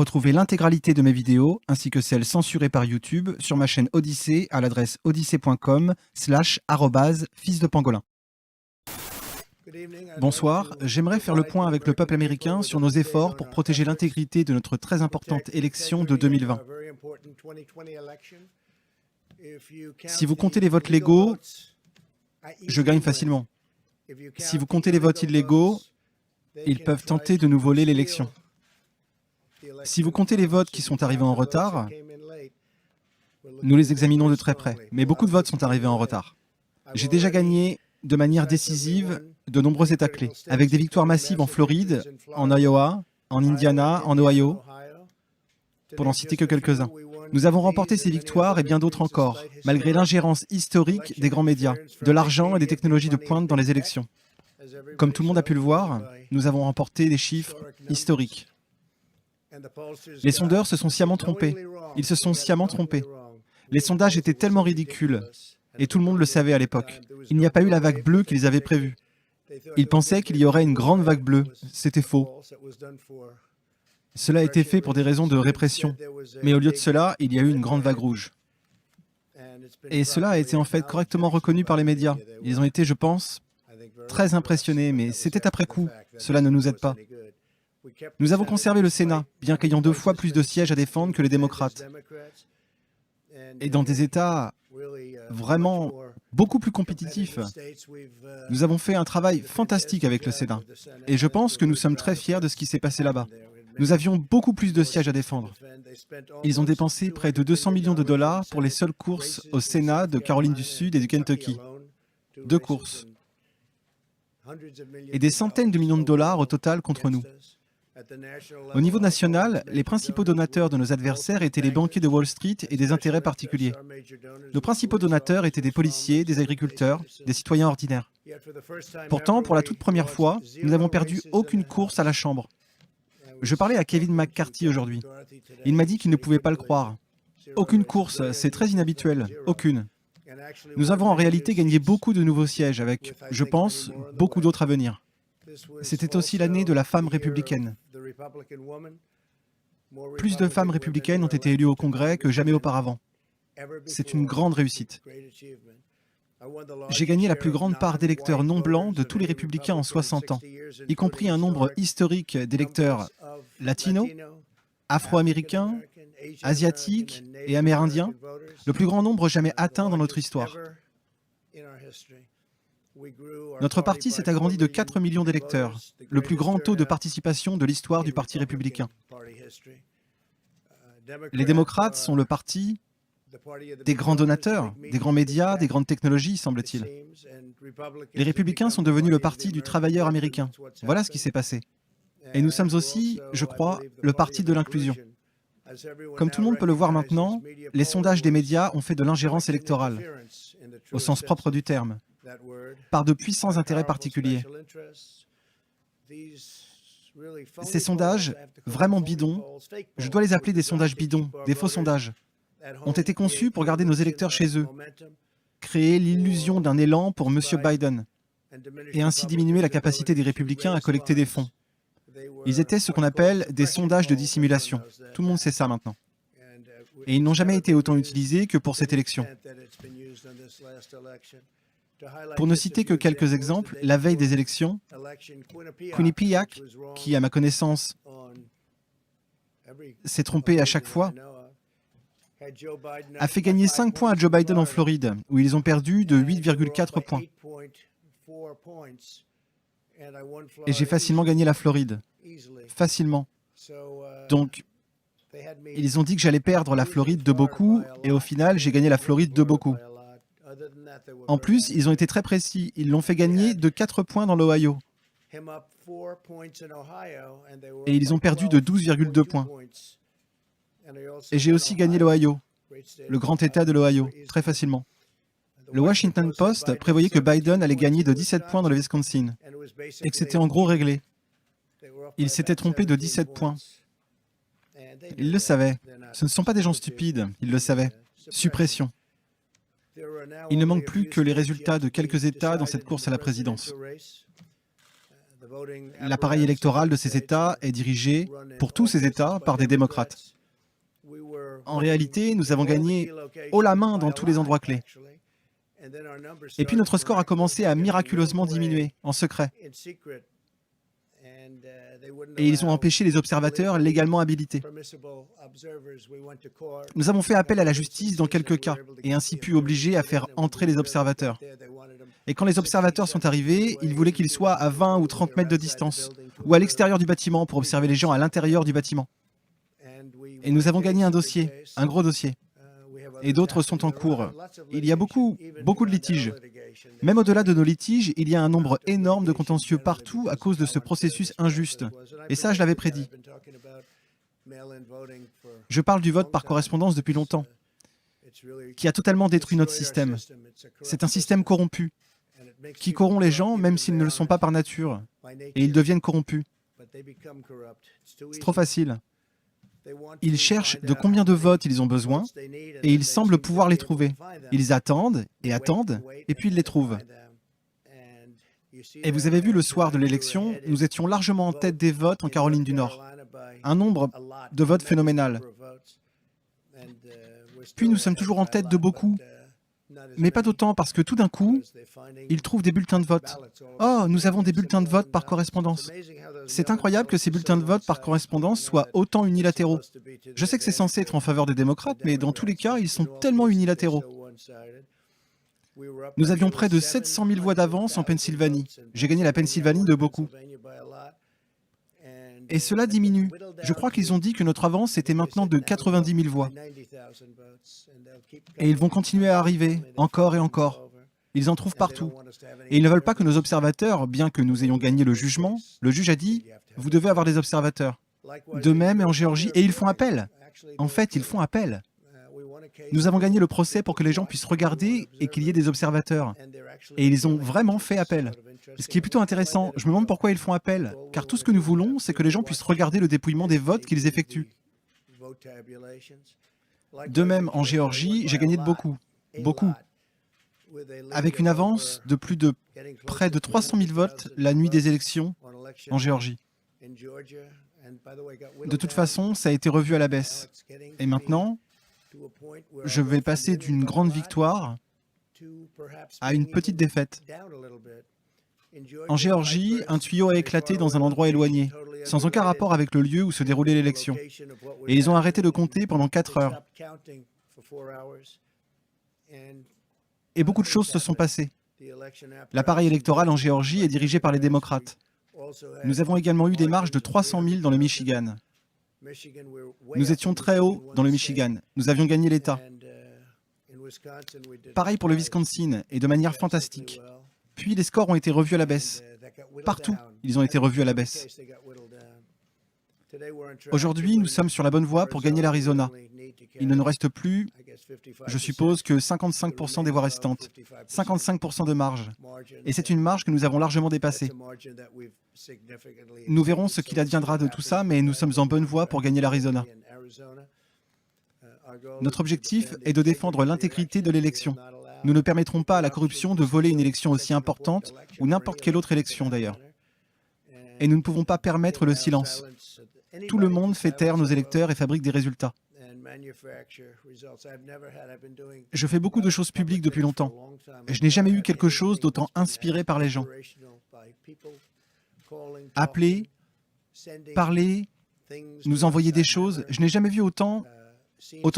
Retrouvez l'intégralité de mes vidéos, ainsi que celles censurées par YouTube, sur ma chaîne Odyssée à l'adresse odyssée.com/fils de pangolin. Bonsoir, j'aimerais faire le point avec le peuple américain sur nos efforts pour protéger l'intégrité de notre très importante élection de 2020. Si vous comptez les votes légaux, je gagne facilement. Si vous comptez les votes illégaux, ils peuvent tenter de nous voler l'élection. Si vous comptez les votes qui sont arrivés en retard, nous les examinons de très près, mais beaucoup de votes sont arrivés en retard. J'ai déjà gagné de manière décisive de nombreux États clés, avec des victoires massives en Floride, en Iowa, en Indiana, en Ohio, pour n'en citer que quelques-uns. Nous avons remporté ces victoires et bien d'autres encore, malgré l'ingérence historique des grands médias, de l'argent et des technologies de pointe dans les élections. Comme tout le monde a pu le voir, nous avons remporté des chiffres historiques. Les sondeurs se sont sciemment trompés. Ils se sont sciemment trompés. Les sondages étaient tellement ridicules, et tout le monde le savait à l'époque. Il n'y a pas eu la vague bleue qu'ils avaient prévue. Ils pensaient qu'il y aurait une grande vague bleue. C'était faux. Cela a été fait pour des raisons de répression. Mais au lieu de cela, il y a eu une grande vague rouge. Et cela a été en fait correctement reconnu par les médias. Ils ont été, je pense, très impressionnés, mais c'était après coup. Cela ne nous aide pas. Nous avons conservé le Sénat, bien qu'ayant 2 fois plus de sièges à défendre que les démocrates. Et dans des États vraiment beaucoup plus compétitifs. Nous avons fait un travail fantastique avec le Sénat. Et je pense que nous sommes très fiers de ce qui s'est passé là-bas. Nous avions beaucoup plus de sièges à défendre. Ils ont dépensé près de 200 millions de dollars pour les seules courses au Sénat de Caroline du Sud et du Kentucky. 2 courses. Et des centaines de millions de dollars au total contre nous. Au niveau national, les principaux donateurs de nos adversaires étaient les banquiers de Wall Street et des intérêts particuliers. Nos principaux donateurs étaient des policiers, des agriculteurs, des citoyens ordinaires. Pourtant, pour la toute première fois, nous n'avons perdu aucune course à la Chambre. Je parlais à Kevin McCarthy aujourd'hui. Il m'a dit qu'il ne pouvait pas le croire. Aucune course, c'est très inhabituel. Aucune. Nous avons en réalité gagné beaucoup de nouveaux sièges avec, je pense, beaucoup d'autres à venir. C'était aussi l'année de la femme républicaine. Plus de femmes républicaines ont été élues au Congrès que jamais auparavant. C'est une grande réussite. J'ai gagné la plus grande part d'électeurs non blancs de tous les républicains en 60 ans, y compris un nombre historique d'électeurs latinos, afro-américains, asiatiques et amérindiens, le plus grand nombre jamais atteint dans notre histoire. Notre parti s'est agrandi de 4 millions d'électeurs, le plus grand taux de participation de l'histoire du Parti républicain. Les démocrates sont le parti des grands donateurs, des grands médias, des grandes technologies, semble-t-il. Les républicains sont devenus le parti du travailleur américain. Voilà ce qui s'est passé. Et nous sommes aussi, je crois, le parti de l'inclusion. Comme tout le monde peut le voir maintenant, les sondages des médias ont fait de l'ingérence électorale, au sens propre du terme, par de puissants intérêts particuliers. Ces sondages, vraiment bidons, je dois les appeler des sondages bidons, des faux sondages, ont été conçus pour garder nos électeurs chez eux, créer l'illusion d'un élan pour M. Biden, et ainsi diminuer la capacité des républicains à collecter des fonds. Ils étaient ce qu'on appelle des sondages de dissimulation. Tout le monde sait ça maintenant. Et ils n'ont jamais été autant utilisés que pour cette élection. Pour ne citer que quelques exemples, la veille des élections, Quinnipiac, qui, à ma connaissance, s'est trompé à chaque fois, a fait gagner 5 points à Joe Biden en Floride, où ils ont perdu de 8,4 points. Et j'ai facilement gagné la Floride. Facilement. Donc, ils ont dit que j'allais perdre la Floride de beaucoup, et au final, j'ai gagné la Floride de beaucoup. En plus, ils ont été très précis. Ils l'ont fait gagner de 4 points dans l'Ohio. Et ils ont perdu de 12,2 points. Et j'ai aussi gagné l'Ohio, le grand État de l'Ohio, très facilement. Le Washington Post prévoyait que Biden allait gagner de 17 points dans le Wisconsin, et que c'était en gros réglé. Il s'était trompé de 17 points. Ils le savaient. Ce ne sont pas des gens stupides, ils le savaient. Suppression. Il ne manque plus que les résultats de quelques États dans cette course à la présidence. L'appareil électoral de ces États est dirigé, pour tous ces États, par des démocrates. En réalité, nous avons gagné haut la main dans tous les endroits clés. Et puis notre score a commencé à miraculeusement diminuer, en secret. Et ils ont empêché les observateurs légalement habilités. Nous avons fait appel à la justice dans quelques cas, et ainsi pu obliger à faire entrer les observateurs. Et quand les observateurs sont arrivés, ils voulaient qu'ils soient à 20 ou 30 mètres de distance, ou à l'extérieur du bâtiment pour observer les gens à l'intérieur du bâtiment. Et nous avons gagné un dossier, un gros dossier. Et d'autres sont en cours. Il y a beaucoup de litiges. Même au-delà de nos litiges, il y a un nombre énorme de contentieux partout à cause de ce processus injuste. Et ça, je l'avais prédit. Je parle du vote par correspondance depuis longtemps, qui a totalement détruit notre système. C'est un système corrompu, qui corrompt les gens même s'ils ne le sont pas par nature. Et ils deviennent corrompus. C'est trop facile. Ils cherchent de combien de votes ils ont besoin et ils semblent pouvoir les trouver. Ils attendent, et puis ils les trouvent. Et vous avez vu le soir de l'élection, nous étions largement en tête des votes en Caroline du Nord. Un nombre de votes phénoménal. Puis nous sommes toujours en tête de beaucoup, mais pas d'autant parce que tout d'un coup, ils trouvent des bulletins de vote. Oh, nous avons des bulletins de vote par correspondance. C'est incroyable que ces bulletins de vote par correspondance soient autant unilatéraux. Je sais que c'est censé être en faveur des démocrates, mais dans tous les cas, ils sont tellement unilatéraux. Nous avions près de 700 000 voix d'avance en Pennsylvanie. J'ai gagné la Pennsylvanie de beaucoup. Et cela diminue. Je crois qu'ils ont dit que notre avance était maintenant de 90 000 voix. Et ils vont continuer à arriver, encore et encore. Ils en trouvent partout. Et ils ne veulent pas que nos observateurs, bien que nous ayons gagné le jugement, le juge a dit « Vous devez avoir des observateurs ». De même en Géorgie, et ils font appel. En fait, ils font appel. Nous avons gagné le procès pour que les gens puissent regarder et qu'il y ait des observateurs. Et ils ont vraiment fait appel. Ce qui est plutôt intéressant, je me demande pourquoi ils font appel, car tout ce que nous voulons, c'est que les gens puissent regarder le dépouillement des votes qu'ils effectuent. De même, en Géorgie, j'ai gagné de beaucoup, avec une avance de près de 300 000 votes la nuit des élections en Géorgie. De toute façon, ça a été revu à la baisse. Et maintenant, je vais passer d'une grande victoire à une petite défaite. En Géorgie, un tuyau a éclaté dans un endroit éloigné, sans aucun rapport avec le lieu où se déroulait l'élection. Et ils ont arrêté de compter pendant 4 heures. Et beaucoup de choses se sont passées. L'appareil électoral en Géorgie est dirigé par les démocrates. Nous avons également eu des marges de 300 000 dans le Michigan. Nous étions très haut dans le Michigan. Nous avions gagné l'État. Pareil pour le Wisconsin, et de manière fantastique. Puis les scores ont été revus à la baisse. Partout, ils ont été revus à la baisse. Aujourd'hui, nous sommes sur la bonne voie pour gagner l'Arizona. Il ne nous reste plus, je suppose, que 55% des voix restantes. 55% de marge. Et c'est une marge que nous avons largement dépassée. Nous verrons ce qu'il adviendra de tout ça, mais nous sommes en bonne voie pour gagner l'Arizona. Notre objectif est de défendre l'intégrité de l'élection. Nous ne permettrons pas à la corruption de voler une élection aussi importante, ou n'importe quelle autre élection d'ailleurs. Et nous ne pouvons pas permettre le silence. Tout le monde fait taire nos électeurs et fabrique des résultats. Je fais beaucoup de choses publiques depuis longtemps. Et je n'ai jamais eu quelque chose d'autant inspiré par les gens. Appeler, parler, nous envoyer des choses, je n'ai jamais vu autant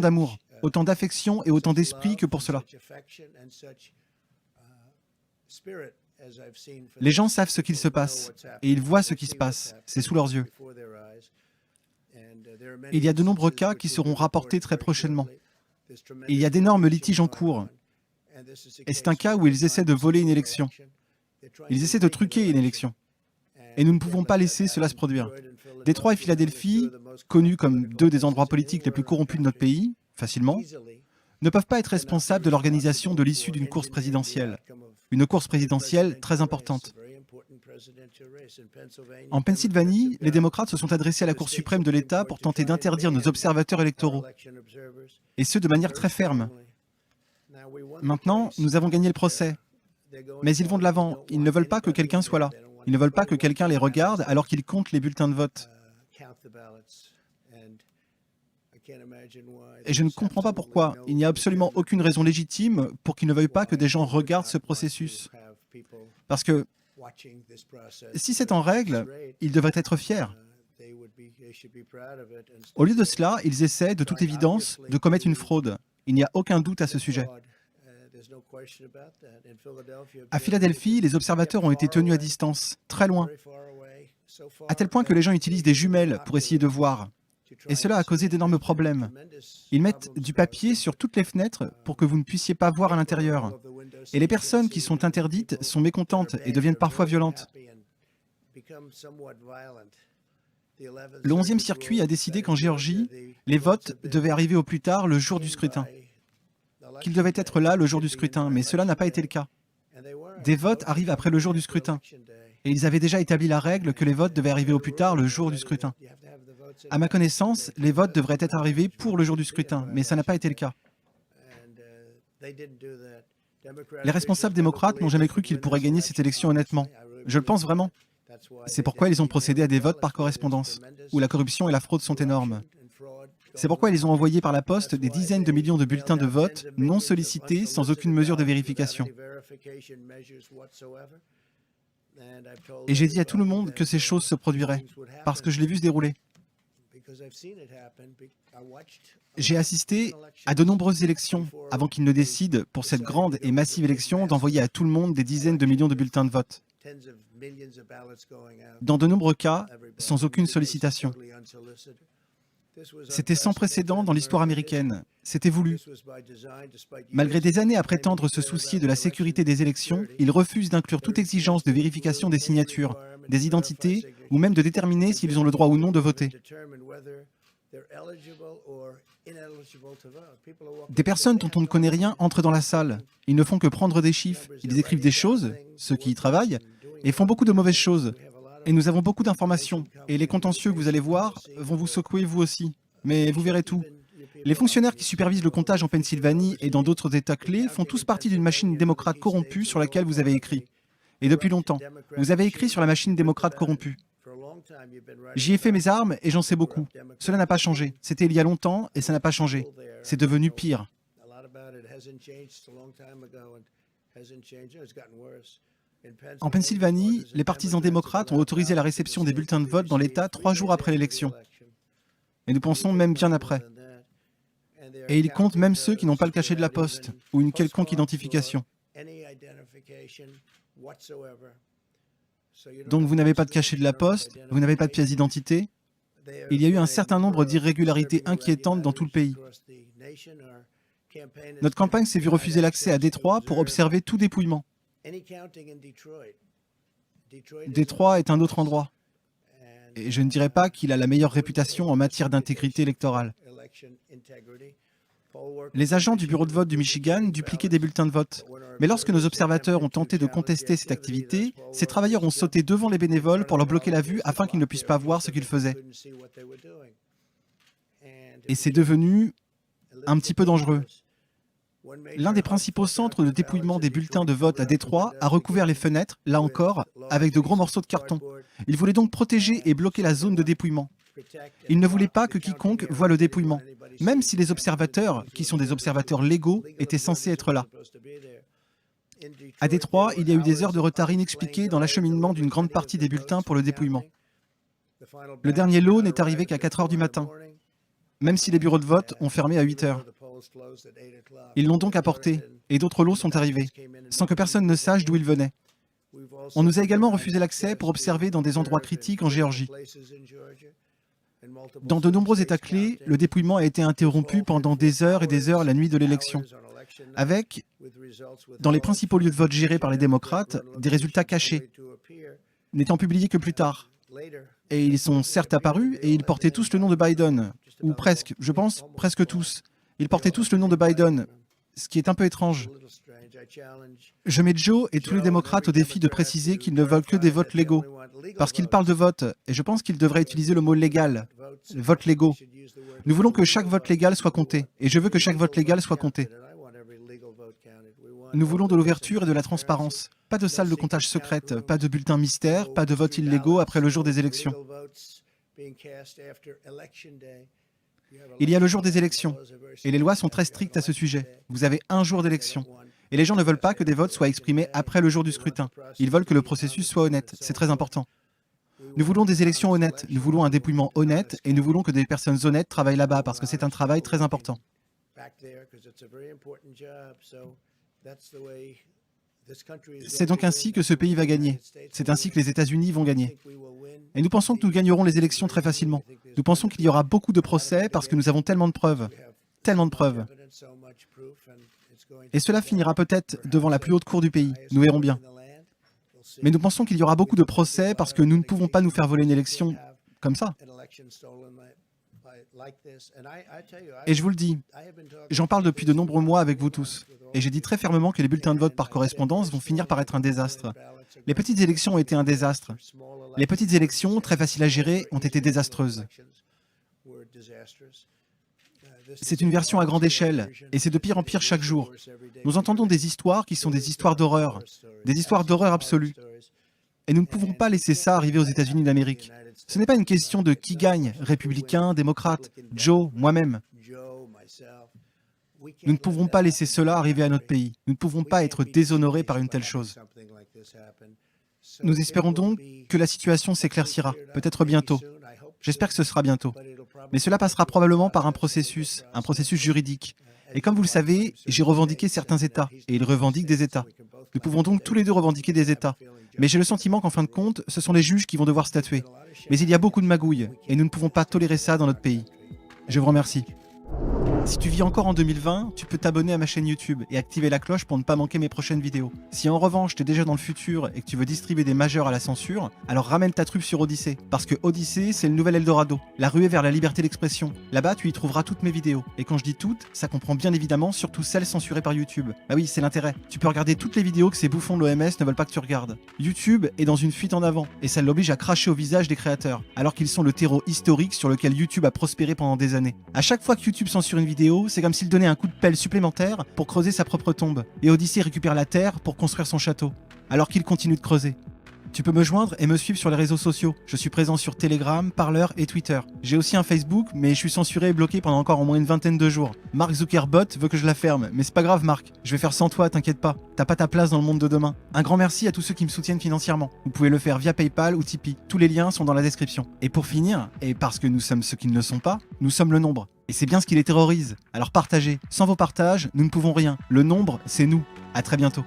d'amour, autant d'affection et autant d'esprit que pour cela. Les gens savent ce qu'il se passe, et ils voient ce qui se passe, c'est sous leurs yeux. Il y a de nombreux cas qui seront rapportés très prochainement. Il y a d'énormes litiges en cours, et c'est un cas où ils essaient de voler une élection. Ils essaient de truquer une élection. Et nous ne pouvons pas laisser cela se produire. Détroit et Philadelphie, connus comme 2 des endroits politiques les plus corrompus de notre pays, facilement, ne peuvent pas être responsables de l'organisation de l'issue d'une course présidentielle. Une course présidentielle très importante. En Pennsylvanie, les démocrates se sont adressés à la Cour suprême de l'État pour tenter d'interdire nos observateurs électoraux, et ce de manière très ferme. Maintenant, nous avons gagné le procès, mais ils vont de l'avant, ils ne veulent pas que quelqu'un soit là. Ils ne veulent pas que quelqu'un les regarde alors qu'ils comptent les bulletins de vote. Et je ne comprends pas pourquoi. Il n'y a absolument aucune raison légitime pour qu'ils ne veuillent pas que des gens regardent ce processus. Parce que si c'est en règle, ils devraient être fiers. Au lieu de cela, ils essaient, de toute évidence, de commettre une fraude. Il n'y a aucun doute à ce sujet. À Philadelphie, les observateurs ont été tenus à distance, très loin, à tel point que les gens utilisent des jumelles pour essayer de voir. Et cela a causé d'énormes problèmes. Ils mettent du papier sur toutes les fenêtres pour que vous ne puissiez pas voir à l'intérieur. Et les personnes qui sont interdites sont mécontentes et deviennent parfois violentes. Le 11e circuit a décidé qu'en Géorgie, les votes devaient arriver au plus tard le jour du scrutin. Qu'ils devaient être là le jour du scrutin, mais cela n'a pas été le cas. Des votes arrivent après le jour du scrutin. Et ils avaient déjà établi la règle que les votes devaient arriver au plus tard le jour du scrutin. À ma connaissance, les votes devraient être arrivés pour le jour du scrutin, mais ça n'a pas été le cas. Les responsables démocrates n'ont jamais cru qu'ils pourraient gagner cette élection honnêtement. Je le pense vraiment. C'est pourquoi ils ont procédé à des votes par correspondance, où la corruption et la fraude sont énormes. C'est pourquoi ils ont envoyé par la poste des dizaines de millions de bulletins de vote non sollicités sans aucune mesure de vérification. Et j'ai dit à tout le monde que ces choses se produiraient, parce que je l'ai vu se dérouler. J'ai assisté à de nombreuses élections avant qu'ils ne décident, pour cette grande et massive élection, d'envoyer à tout le monde des dizaines de millions de bulletins de vote. Dans de nombreux cas, sans aucune sollicitation. C'était sans précédent dans l'histoire américaine. C'était voulu. Malgré des années à prétendre se soucier de la sécurité des élections, ils refusent d'inclure toute exigence de vérification des signatures, des identités, ou même de déterminer s'ils ont le droit ou non de voter. Des personnes dont on ne connaît rien entrent dans la salle. Ils ne font que prendre des chiffres. Ils écrivent des choses, ceux qui y travaillent, et font beaucoup de mauvaises choses. Et nous avons beaucoup d'informations. Et les contentieux que vous allez voir vont vous secouer vous aussi. Mais vous verrez tout. Les fonctionnaires qui supervisent le comptage en Pennsylvanie et dans d'autres États clés font tous partie d'une machine démocrate corrompue sur laquelle vous avez écrit. Et depuis longtemps, vous avez écrit sur la machine démocrate corrompue. J'y ai fait mes armes et j'en sais beaucoup. Cela n'a pas changé. C'était il y a longtemps et ça n'a pas changé. C'est devenu pire. En Pennsylvanie, les partisans démocrates ont autorisé la réception des bulletins de vote dans l'État 3 jours après l'élection. Et nous pensons même bien après. Et ils comptent même ceux qui n'ont pas le cachet de la poste ou une quelconque identification. Donc vous n'avez pas de cachet de la poste, vous n'avez pas de pièce d'identité. Il y a eu un certain nombre d'irrégularités inquiétantes dans tout le pays. Notre campagne s'est vue refuser l'accès à Détroit pour observer tout dépouillement. Détroit est un autre endroit. Et je ne dirais pas qu'il a la meilleure réputation en matière d'intégrité électorale. Les agents du bureau de vote du Michigan dupliquaient des bulletins de vote. Mais lorsque nos observateurs ont tenté de contester cette activité, ces travailleurs ont sauté devant les bénévoles pour leur bloquer la vue afin qu'ils ne puissent pas voir ce qu'ils faisaient. Et c'est devenu un petit peu dangereux. L'un des principaux centres de dépouillement des bulletins de vote à Détroit a recouvert les fenêtres, là encore, avec de gros morceaux de carton. Il voulait donc protéger et bloquer la zone de dépouillement. Il ne voulait pas que quiconque voie le dépouillement, même si les observateurs, qui sont des observateurs légaux, étaient censés être là. À Détroit, il y a eu des heures de retard inexpliquées dans l'acheminement d'une grande partie des bulletins pour le dépouillement. Le dernier lot n'est arrivé qu'à 4 heures du matin, même si les bureaux de vote ont fermé à 8 heures. Ils l'ont donc apporté, et d'autres lots sont arrivés, sans que personne ne sache d'où ils venaient. On nous a également refusé l'accès pour observer dans des endroits critiques en Géorgie. Dans de nombreux États clés, le dépouillement a été interrompu pendant des heures et des heures la nuit de l'élection, avec, dans les principaux lieux de vote gérés par les démocrates, des résultats cachés, n'étant publiés que plus tard. Et ils sont certes apparus, et ils portaient tous le nom de Biden, ou presque, je pense, presque tous. Ils portaient tous le nom de Biden, ce qui est un peu étrange. Je mets Joe et tous les démocrates au défi de préciser qu'ils ne veulent que des votes légaux, parce qu'ils parlent de vote, et je pense qu'ils devraient utiliser le mot légal, vote légaux. Nous voulons que chaque vote légal soit compté, et je veux que chaque vote légal soit compté. Nous voulons de l'ouverture et de la transparence. Pas de salle de comptage secrète, pas de bulletins mystères, pas de votes illégaux après le jour des élections. Il y a le jour des élections, et les lois sont très strictes à ce sujet. Vous avez un jour d'élection. Et les gens ne veulent pas que des votes soient exprimés après le jour du scrutin. Ils veulent que le processus soit honnête. C'est très important. Nous voulons des élections honnêtes, nous voulons un dépouillement honnête, et nous voulons que des personnes honnêtes travaillent là-bas, parce que c'est un travail très important. C'est donc ainsi que ce pays va gagner. C'est ainsi que les États-Unis vont gagner. Et nous pensons que nous gagnerons les élections très facilement. Nous pensons qu'il y aura beaucoup de procès parce que nous avons tellement de preuves. Tellement de preuves. Et cela finira peut-être devant la plus haute cour du pays. Nous verrons bien. Mais nous pensons qu'il y aura beaucoup de procès parce que nous ne pouvons pas nous faire voler une élection comme ça. Et je vous le dis, j'en parle depuis de nombreux mois avec vous tous. Et j'ai dit très fermement que les bulletins de vote par correspondance vont finir par être un désastre. Les petites élections ont été un désastre. Les petites élections, très faciles à gérer, ont été désastreuses. C'est une version à grande échelle, et c'est de pire en pire chaque jour. Nous entendons des histoires qui sont des histoires d'horreur absolue. Et nous ne pouvons pas laisser ça arriver aux États-Unis d'Amérique. Ce n'est pas une question de qui gagne, républicain, démocrate, Joe, moi-même. Nous ne pouvons pas laisser cela arriver à notre pays. Nous ne pouvons pas être déshonorés par une telle chose. Nous espérons donc que la situation s'éclaircira, peut-être bientôt. J'espère que ce sera bientôt. Mais cela passera probablement par un processus juridique. Et comme vous le savez, j'ai revendiqué certains États, et ils revendiquent des États. Nous pouvons donc tous les deux revendiquer des États. Mais j'ai le sentiment qu'en fin de compte, ce sont les juges qui vont devoir statuer. Mais il y a beaucoup de magouilles, et nous ne pouvons pas tolérer ça dans notre pays. Je vous remercie. Si tu vis encore en 2020, tu peux t'abonner à ma chaîne YouTube et activer la cloche pour ne pas manquer mes prochaines vidéos. Si en revanche tu es déjà dans le futur et que tu veux distribuer des majeurs à la censure, alors ramène ta trupe sur Odyssée. Parce que Odyssée, c'est le nouvel Eldorado, la ruée vers la liberté d'expression. Là-bas, tu y trouveras toutes mes vidéos. Et quand je dis toutes, ça comprend bien évidemment surtout celles censurées par YouTube. Bah oui, c'est l'intérêt. Tu peux regarder toutes les vidéos que ces bouffons de l'OMS ne veulent pas que tu regardes. YouTube est dans une fuite en avant, et ça l'oblige à cracher au visage des créateurs, alors qu'ils sont le terreau historique sur lequel YouTube a prospéré pendant des années. À chaque fois que YouTube censure une vidéo, c'est comme s'il donnait un coup de pelle supplémentaire pour creuser sa propre tombe. Et Odyssée récupère la terre pour construire son château, alors qu'il continue de creuser. Tu peux me joindre et me suivre sur les réseaux sociaux. Je suis présent sur Telegram, Parler et Twitter. J'ai aussi un Facebook, mais je suis censuré et bloqué pendant encore au moins une vingtaine de jours. Mark Zuckerberg veut que je la ferme, mais c'est pas grave Mark, je vais faire sans toi, t'inquiète pas. T'as pas ta place dans le monde de demain. Un grand merci à tous ceux qui me soutiennent financièrement. Vous pouvez le faire via PayPal ou Tipeee. Tous les liens sont dans la description. Et pour finir, et parce que nous sommes ceux qui ne le sont pas, nous sommes le nombre. Et c'est bien ce qui les terrorise. Alors partagez. Sans vos partages, nous ne pouvons rien. Le nombre, c'est nous. À très bientôt.